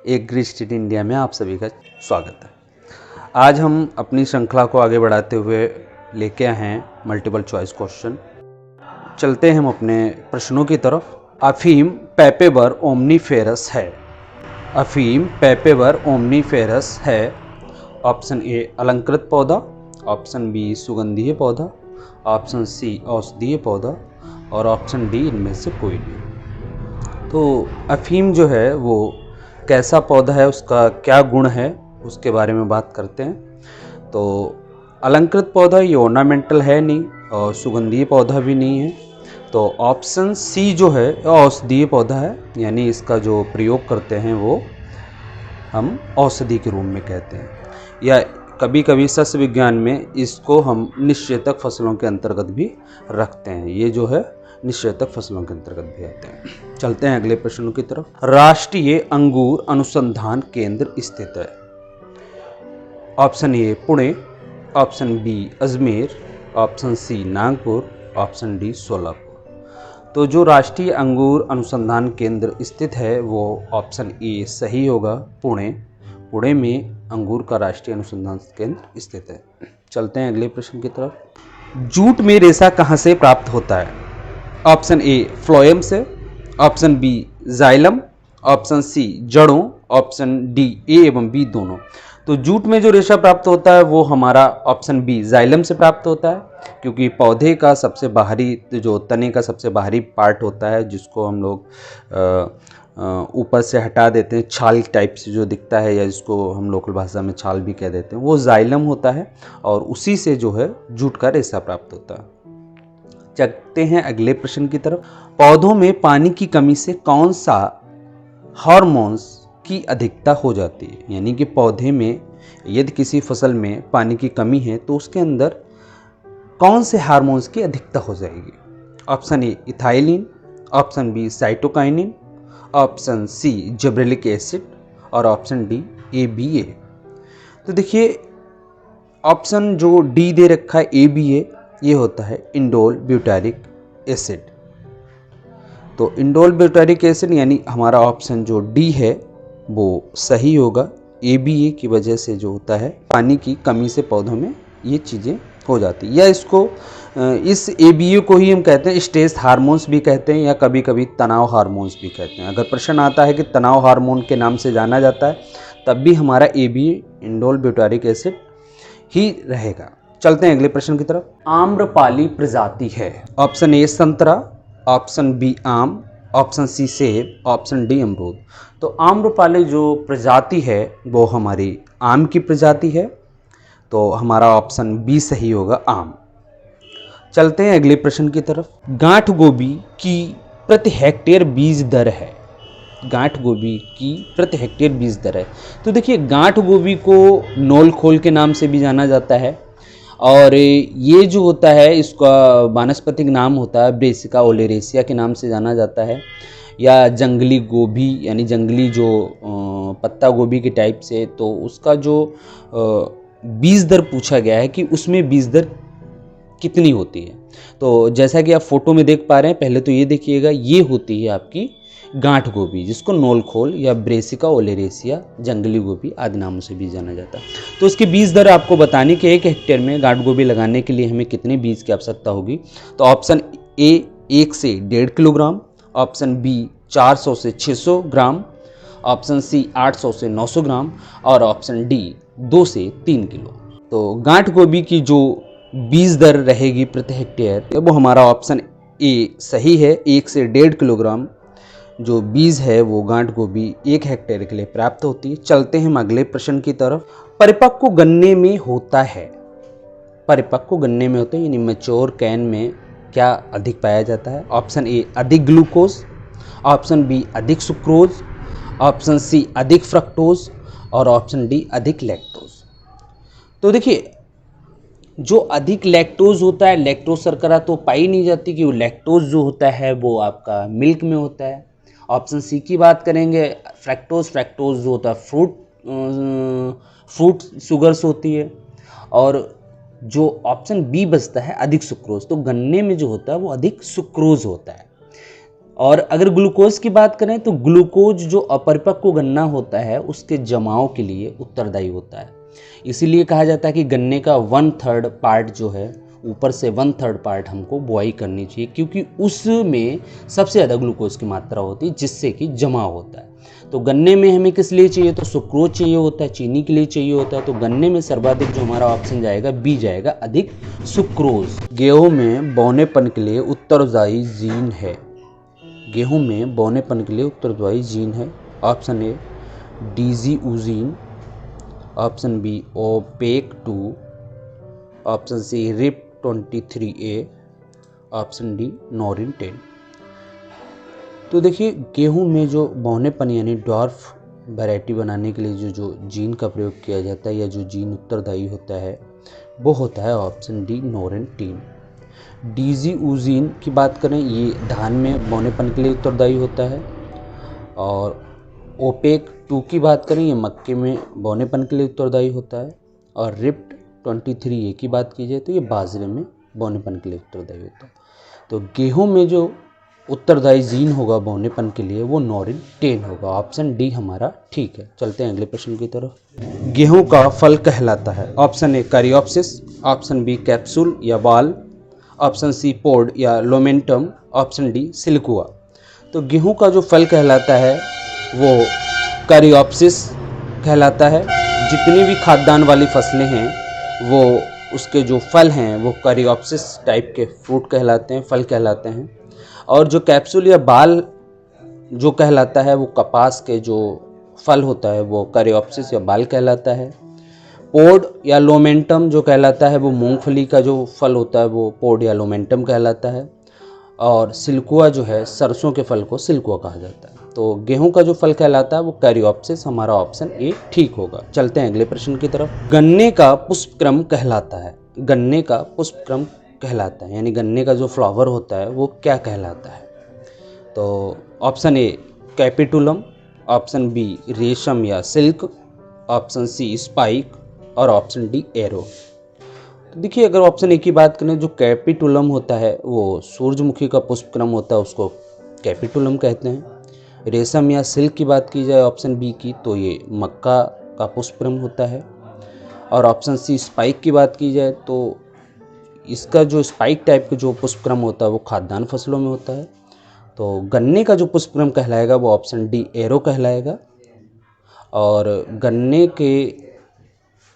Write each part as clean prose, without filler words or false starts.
एक great study India में आप सभी का स्वागत है। आज हम अपनी श्रृंखला को आगे बढ़ाते हुए लेके आए हैं मल्टीपल चॉइस क्वेश्चन। चलते हैं हम अपने प्रश्नों की तरफ। अफीम पैपेबर ओमनीफेरस है। अफीम पैपेबर ओमनीफेरस है। ऑप्शन ए अलंकृत पौधा, ऑप्शन बी सुगंधीय पौधा, ऑप्शन सी औषधीय पौधा और ऑप्शन डी इनमें से कोई नहीं। तो अफीम जो है वो कैसा पौधा है, उसका क्या गुण है, उसके बारे में बात करते हैं। तो अलंकृत पौधा ये ऑर्नामेंटल है नहीं और सुगंधीय पौधा भी नहीं है। तो ऑप्शन सी जो है औषधीय पौधा है, यानी इसका जो प्रयोग करते हैं वो हम औषधि के रूप में कहते हैं, या कभी कभी सस्य विज्ञान में इसको हम निषेचक फसलों के अंतर्गत भी रखते हैं। ये जो है निषेचक फसलों के अंतर्गत भी आते हैं। चलते हैं अगले प्रश्नों की तरफ। राष्ट्रीय अंगूर अनुसंधान केंद्र स्थित है। Option A Pune, option B Ajmer, option C Nagpur, option D Solapur. तो जो राष्ट्रीय अंगूर अनुसंधान केंद्र स्थित है वो ऑप्शन ए सही होगा, पुणे। पुणे में अंगूर का राष्ट्रीय अनुसंधान केंद्र स्थित है। चलते हैं अगले प्रश्न की तरफ। जूट में रेशा कहाँ से प्राप्त होता है? ऑप्शन ए फ्लोएम से, option B xylem, option C जड़ों, ऑप्शन डी ए एवं बी दोनों। तो जूट में जो रेशा प्राप्त होता है वो हमारा ऑप्शन बी जाइलम से प्राप्त होता है, क्योंकि पौधे का सबसे बाहरी जो तने का सबसे बाहरी पार्ट होता है, जिसको हम लोग ऊपर से हटा देते हैं, छाल टाइप से जो दिखता है, या जिसको हम लोकल भाषा में छाल भी कह देते हैं, वो जाइलम होता है और उसी से जो है जूट का रेशा प्राप्त होता है। चलते हैं अगले प्रश्न की तरफ। पौधों में पानी की कमी से कौन सा हार्मोन्स की अधिकता हो जाती है? यानी कि पौधे में यदि किसी फसल में पानी की कमी है तो उसके अंदर कौन से हार्मोन्स की अधिकता हो जाएगी? Option A ethylene, option B cytokinin, option C gibberellic acid और ऑप्शन डी ABA। तो देखिए ऑप्शन जो डी दे रखा है ABA, ये होता है इंडोल ब्यूटारिक एसिड। तो इंडोल ब्यूटारिक एसिड यानी हमारा ऑप्शन जो डी है वो सही होगा। ABA की वजह से जो होता है पानी की कमी से पौधों में ये चीज़ें हो जाती है, या इसको इस ABA को ही हम कहते हैं स्ट्रेस हार्मोन्स भी कहते हैं, या कभी कभी तनाव हार्मोन्स भी कहते हैं। अगर प्रश्न आता है कि तनाव हार्मोन के नाम से जाना जाता है तब भी हमारा ABA इंडोल ब्यूटारिक एसिड ही रहेगा। चलते हैं अगले प्रश्न की तरफ। आम्रपाली प्रजाति है। ऑप्शन ए संतरा, ऑप्शन बी आम, ऑप्शन सी सेब, ऑप्शन डी अमरूद। तो आम्रपाली जो प्रजाति है वो हमारी आम की प्रजाति है, तो हमारा ऑप्शन बी सही होगा, आम। चलते हैं अगले प्रश्न की तरफ। गांठ गोभी की प्रति हेक्टेयर बीज दर है। गांठ गोभी की प्रति हेक्टेयर बीज दर है। तो देखिए गांठ गोभी को नोल खोल के नाम से भी जाना जाता है, और ये जो होता है इसका वानस्पतिक नाम होता है ब्रेसिका ओलेरेसिया के नाम से जाना जाता है, या जंगली गोभी यानी जंगली जो पत्ता गोभी के टाइप से। तो उसका जो बीज दर पूछा गया है कि उसमें बीज दर कितनी होती है। तो जैसा कि आप फोटो में देख पा रहे हैं, पहले तो ये देखिएगा, ये होती है आपकी गांठ गोभी, जिसको नोलखोल या ब्रेसिका ओलेरेसिया, जंगली गोभी आदि नामों से भी जाना जाता है। तो उसकी बीज दर आपको बतानी कि 1 हेक्टेयर में गांठ गोभी लगाने के लिए हमें कितने बीज की आवश्यकता होगी। तो ऑप्शन ए 1 से 1.5 किलोग्राम, ऑप्शन बी 400 से 600 ग्राम, ऑप्शन सी 800 से 900 ग्राम और ऑप्शन डी 2 से 3 किलो। तो गांठ गोभी की जो बीज दर रहेगी प्रति हेक्टेयर वो हमारा ऑप्शन ए सही है। 1 से 1.5 किलोग्राम जो बीज है वो गांठ गोभी 1 हेक्टेयर के लिए प्राप्त होती है। चलते हैं हम अगले प्रश्न की तरफ। परिपक्व गन्ने में होता है। परिपक्व गन्ने में होता है यानी मैच्योर कैन में क्या अधिक पाया जाता है? ऑप्शन ए अधिक ग्लूकोज, ऑप्शन बी अधिक सुक्रोज, ऑप्शन सी अधिक फ्रक्टोज और ऑप्शन डी अधिक लैक्टोज। तो देखिए जो अधिक लैक्टोज होता है, लैक्टोज शर्करा तो पाई नहीं जाती, कि वो लैक्टोज जो होता है वो आपका मिल्क में होता है। ऑप्शन सी की बात करेंगे फ्रैक्टोज, फ्रैक्टोज जो होता है फ्रूट शुगर्स होती है। और जो ऑप्शन बी बचता है अधिक सुक्रोज, तो गन्ने में जो होता है वो अधिक सुक्रोज होता है। और अगर ग्लूकोज की बात करें तो ग्लूकोज जो अपरिपक्व गन्ना होता है उसके जमाव के लिए उत्तरदायी होता है। इसीलिए कहा जाता है कि गन्ने का 1/3 पार्ट जो है, ऊपर से 1/3 पार्ट हमको बुआई करनी चाहिए, क्योंकि उसमें सबसे ज़्यादा ग्लूकोज की मात्रा होती है जिससे कि जमाव होता है। तो गन्ने में हमें किस लिए चाहिए, तो सुक्रोज चाहिए होता है, चीनी के लिए चाहिए होता है। तो गन्ने में सर्वाधिक जो हमारा ऑप्शन जाएगा बी जाएगा, अधिक सुक्रोज। गेहूं में बौनेपन के लिए उत्तरदायी जीन है। गेहूं में बौनेपन के लिए उत्तरदायी जीन है। ऑप्शन ए डीजीऊजीन, option B opaque 2, option C RIP23A, option D Norin 10। तो देखिए, गेहूं में जो बौनेपन यानी डॉर्फ वैरायटी बनाने के लिए जो जीन का प्रयोग किया जाता है या जो जीन उत्तरदायी होता है वो होता है ऑप्शन डी नॉरिन 10। डीजीऊजीन की बात करें, ये धान में बौनेपन के लिए उत्तरदायी होता है। और OPEC2 की बात करें, ये मक्के में बौनेपन के लिए उत्तरदायी होता है। और RIP23A की बात की जाए तो ये बाजरे में बौनेपन के लिए उत्तरदायी होता है। तो गेहूं में जो उत्तरदायी जीन होगा बौनेपन के लिए वो नॉरिन 10 होगा। ऑप्शन डी हमारा ठीक है। चलते हैं अगले प्रश्न की तरफ। गेहूं का फल कहलाता है। Option A caryopsis, option B capsule या बाल, ऑप्शन सी पोड या लोमेंटम, ऑप्शन डी सिल्कुआ। तो गेहूं का जो फल कहलाता है वो कैरियोप्सिस कहलाता है। जितनी भी खाद्यान्न वाली फसलें हैं वो उसके जो फल हैं वो कैरियोप्सिस टाइप के फ्रूट कहलाते हैं, फल कहलाते हैं। और जो कैप्सूल या बाल जो कहलाता है वो कपास के जो फल होता है वो कैरियोप्सिस या बाल कहलाता है। पोड या लोमेंटम जो कहलाता है वो मूंगफली का जो फल होता है वो पोड या लोमेंटम कहलाता है। और सिल्कुआ जो है, सरसों के फल को सिल्कुआ कहा जाता है। तो गेहूं का जो फल कहलाता है वो कैरियोप्सिस, हमारा ऑप्शन ए ठीक होगा। चलते हैं अगले प्रश्न की तरफ। गन्ने का पुष्पक्रम कहलाता है। गन्ने का पुष्पक्रम कहलाता है यानी गन्ने का जो फ्लावर होता है वो क्या कहलाता है। तो option A capitulum, option B रेशम या सिल्क, ऑप्शन सी स्पाइक और ऑप्शन डी एरो। तो देखिए, अगर ऑप्शन ए की बात करें, जो कैपिटुलम होता है वो सूरजमुखी का पुष्पक्रम होता है, उसको कैपिटुलम कहते हैं। रेशम या सिल्क की बात की जाए ऑप्शन बी की तो ये मक्का का पुष्पक्रम होता है। और ऑप्शन सी स्पाइक की बात की जाए तो इसका जो स्पाइक टाइप का जो पुष्पक्रम होता है वो खाद्यान्न फसलों में होता है। तो गन्ने का जो पुष्पक्रम कहलाएगा वो ऑप्शन डी एरो कहलाएगा। और गन्ने के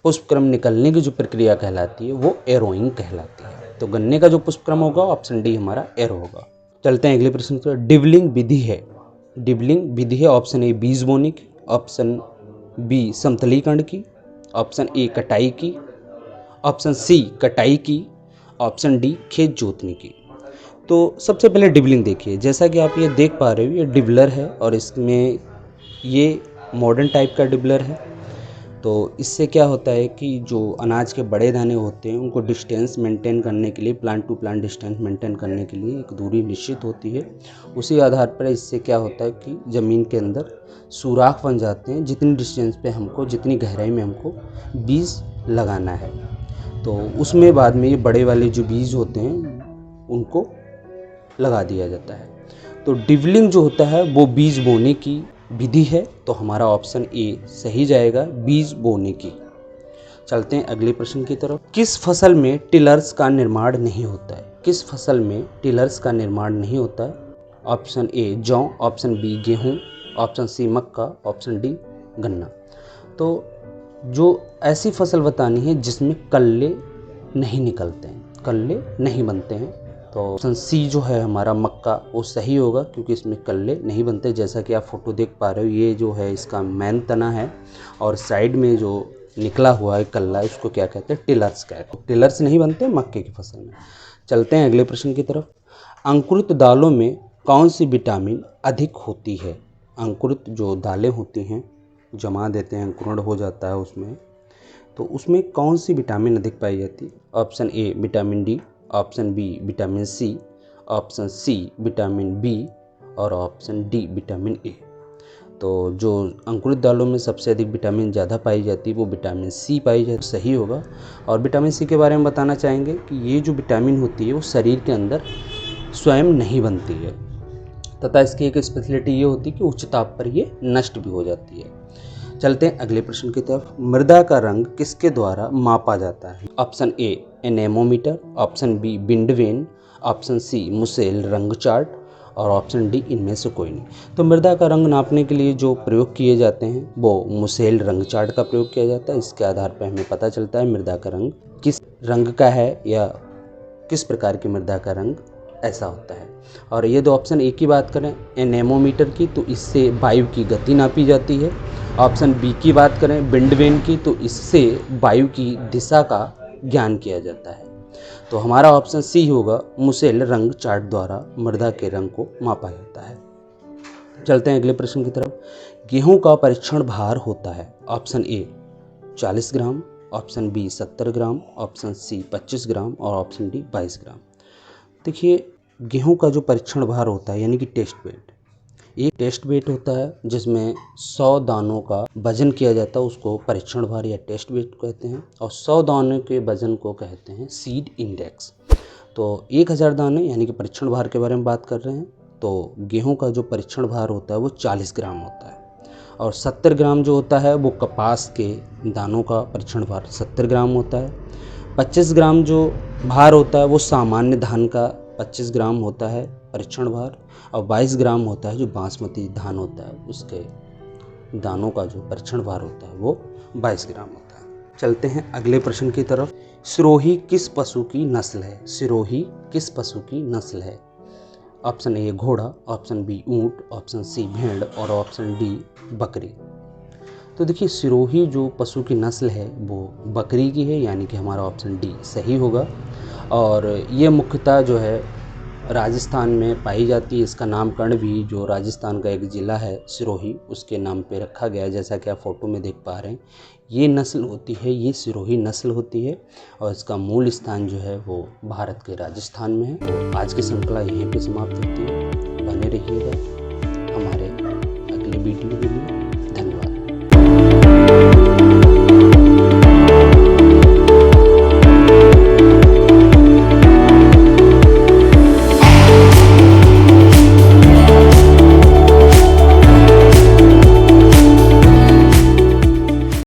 पुष्पक्रम निकलने की जो प्रक्रिया कहलाती है वो एरोइंग कहलाती है। तो गन्ने का जो पुष्पक्रम होगा ऑप्शन डी हमारा एरो होगा। चलते हैं अगले प्रश्न पर। डिवलिंग विधि है। डिवलिंग विधि है ऑप्शन ए बीज बोने की, ऑप्शन बी समतलीकरण की, ऑप्शन ए कटाई की, ऑप्शन सी कटाई की, ऑप्शन डी खेत जोतने की। तो सबसे पहले डिवलिंग देखिए, जैसा कि आप ये देख पा रहे हो ये डिवलर है और इसमें ये मॉडर्न टाइप का डिवलर है। तो इससे क्या होता है कि जो अनाज के बड़े दाने होते हैं उनको डिस्टेंस मेंटेन करने के लिए, plant to plant distance maintain करने के लिए एक दूरी निश्चित होती है। उसी आधार पर इससे क्या होता है कि ज़मीन के अंदर सुराख बन जाते हैं जितनी डिस्टेंस पे हमको, जितनी गहराई में हमको बीज लगाना है। तो उसमें बाद में ये बड़े वाले जो बीज होते हैं उनको लगा दिया जाता है। तो डिवलिंग जो होता है वो बीज बोने की विधि है। तो हमारा ऑप्शन ए सही जाएगा, बीज बोने की। चलते हैं अगले प्रश्न की तरफ। किस फसल में टिलर्स का निर्माण नहीं होता है। किस फसल में टिलर्स का निर्माण नहीं होता है। ऑप्शन ए जौ, ऑप्शन बी गेहूं, ऑप्शन सी मक्का, ऑप्शन डी गन्ना। तो जो ऐसी फसल बतानी है जिसमें कल्ले नहीं निकलते हैं, कल्ले नहीं बनते हैं। तो ऑप्शन सी जो है हमारा मक्का वो सही होगा, क्योंकि इसमें कल्ले नहीं बनते। जैसा कि आप फोटो देख पा रहे हो, ये जो है इसका मेन तना है और साइड में जो निकला हुआ है कल्ला, उसको क्या कहते हैं, टिलर्स कहते हैं। टिलर्स नहीं बनते मक्के की फसल में। चलते हैं अगले प्रश्न की तरफ। अंकुरित दालों में कौन सी विटामिन अधिक होती है। अंकुरित जो दालें होती हैं, जमा देते हैं, अंकुरण हो जाता है उसमें, तो उसमें कौन सी विटामिन अधिक पाई जाती है। Option A vitamin D, option B vitamin C, option C vitamin B और ऑप्शन डी विटामिन ए। तो जो अंकुरित दालों में सबसे अधिक विटामिन ज़्यादा पाई जाती है वो विटामिन सी पाई जाती है, सही होगा। और विटामिन सी के बारे में बताना चाहेंगे कि ये जो विटामिन होती है वो शरीर के अंदर स्वयं नहीं बनती है, तथा इसकी एक स्पेशलिटी ये होती है कि उच्च ताप पर ये नष्ट भी हो जाती है। चलते हैं अगले प्रश्न की तरफ। मृदा का रंग किसके द्वारा मापा जाता है? Option A anemometer, option B wind vane, option C Munsell रंग चार्ट और ऑप्शन डी इनमें से कोई नहीं। तो मृदा का रंग नापने के लिए जो प्रयोग किए जाते हैं वो मुसेल रंग चार्ट का प्रयोग किया जाता है। इसके आधार पर हमें पता चलता है मृदा का रंग किस रंग का है या किस प्रकार की मृदा का रंग ऐसा होता है। और ये दो ऑप्शन एक की बात करें एनेमोमीटर की, तो इससे वायु की गति नापी जाती है। ऑप्शन बी की बात करें बिंडवेन की, तो इससे वायु की दिशा का ज्ञान किया जाता है। तो हमारा ऑप्शन सी होगा, मुसेल रंग चार्ट द्वारा मृदा के रंग को मापा जाता है। चलते हैं अगले प्रश्न की तरफ। गेहूं का परीक्षण भार होता है? Option A 40 gram, option B 70 gram, option C 25 gram और ऑप्शन डी 22 ग्राम। देखिए, गेहूं का जो परीक्षण भार होता है यानी कि टेस्ट वेट, एक टेस्ट वेट होता है जिसमें 100 दानों का वजन किया जाता है, उसको परीक्षण भार या टेस्ट वेट कहते हैं। और 100 दानों के वजन को कहते हैं सीड इंडेक्स। तो 1000 दाने यानी कि परीक्षण भार के बारे में बात कर रहे हैं, तो गेहूं का जो परीक्षण भार होता है वो 40 ग्राम होता है। और 70 ग्राम जो होता है वो कपास के दानों का परीक्षण भार 70 ग्राम होता है। 25 ग्राम जो भार होता है वो सामान्य धान का 25 ग्राम होता है परीक्षण भार। और 22 ग्राम होता है जो बासमती धान होता है उसके दानों का जो परीक्षण भार होता है वो 22 ग्राम होता है। चलते हैं अगले प्रश्न की तरफ। सिरोही किस पशु की नस्ल है? सिरोही किस पशु की नस्ल है? ऑप्शन ए घोड़ा, ऑप्शन बी ऊंट, ऑप्शन सी भेड़ और ऑप्शन डी बकरी। तो देखिए, सिरोही जो पशु की नस्ल है वो बकरी की है, यानी कि हमारा ऑप्शन डी सही होगा। और ये मुख्यतः जो है राजस्थान में पाई जाती है। इसका नामकरण भी जो राजस्थान का एक ज़िला है सिरोही, उसके नाम पे रखा गया है, जैसा कि आप फोटो में देख पा रहे हैं। ये नस्ल होती है, ये सिरोही नस्ल होती है और इसका मूल स्थान जो है वो भारत के राजस्थान में है। तो आज की श्रृंखला यहीं पे समाप्त होती है। बने रहिएगा हमारे अगले वीडियो के लिए।